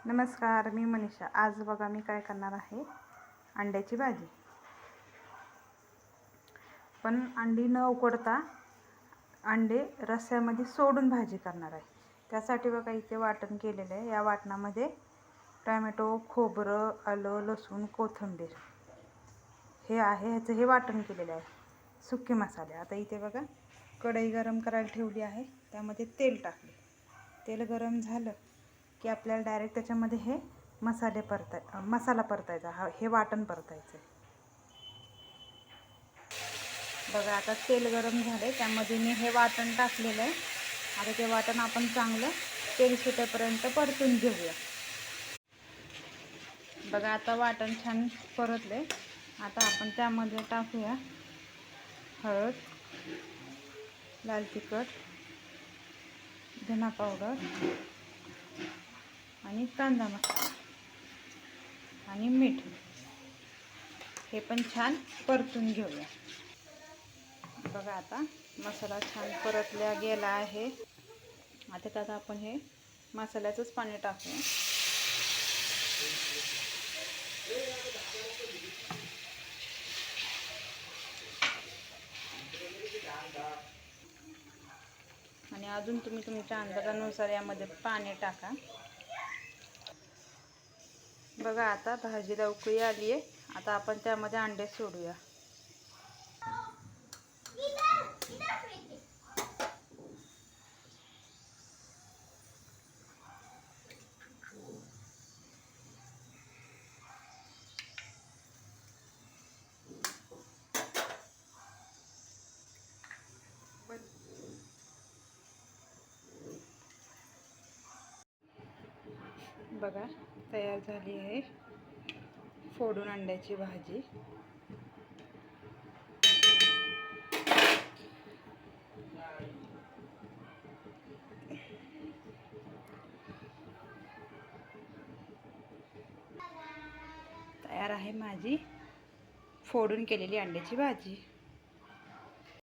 नमस्कार, मी मनीषा. आज बघा मी काय करणार आहे, अंड्याची भाजी. पण अंडी न उकडता अंडे रस्स्यामध्ये सोडून भाजी करणार आहे. त्यासाठी बघा इथे वाटण केलेलं आहे. या वाटणामध्ये टोमॅटो, खोबरं, आलं, लसूण, कोथिंबीर हे आहे. ह्याचं हे वाटण केलेलं आहे. सुके मसाले. आता इथे बघा कढई गरम करायला ठेवली आहे. त्यामध्ये तेल टाकले. तेल गरम झालं की आपल्याला डायरेक्ट त्याच्यामध्ये हे मसाला परतायचा. हे वाटण परतायचं. बघा आता तेल गरम झाले, त्यामध्ये मी हे वाटण टाकलेलं आहे. आता ते वाटण आपण चांगलं तेल सुटेपर्यंत परतून घेऊया. बघा आता वाटण छान परतले. आता आपण त्यामध्ये टाकूया हळद, लाल तिखट, धना पावडर आणि कांदा मसाला आणि मीठ. हे पण छान परतून घेऊया. बघा आता मसाला छान परतला गेला आहे. आता त्यात आपण हे मसाल्याचंच पाणी टाकूया. आणि अजून तुम्ही तुमच्या अंदाजानुसार यामध्ये पाणी टाका. बघा आता भाजीला उकळी आली आहे. आता आपण त्यामध्ये अंडे सोडूया. बघा तयार झाली आहे फोडून अंड्याची भाजी. तयार आहे माझी फोडून केलेली अंड्याची भाजी.